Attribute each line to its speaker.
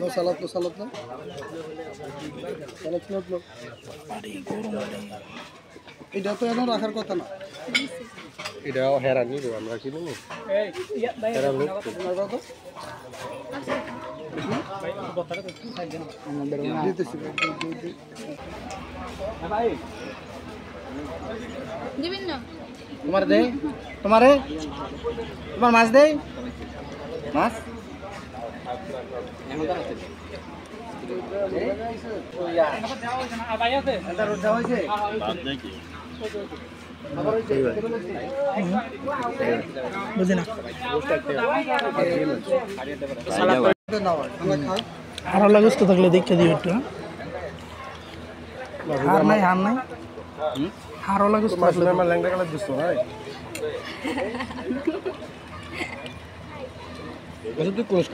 Speaker 1: লো সালাদ লো সালাদ লো সালাদ লো এটা তো এখন রাখার কথা না
Speaker 2: এটাও হেরান নিব আমরা কি নেব হেরান লোক
Speaker 3: দিবেন না
Speaker 1: তোমার দে তোমারে তোমার মাছ দে মাছ
Speaker 4: আরো লাগস্ত থাকলে দেখতে দিও একটু হার নাই আরো লাগস্ত থাকলে
Speaker 2: আমার ল্যাংটা কালার দিছো ভাই তুই কোর্স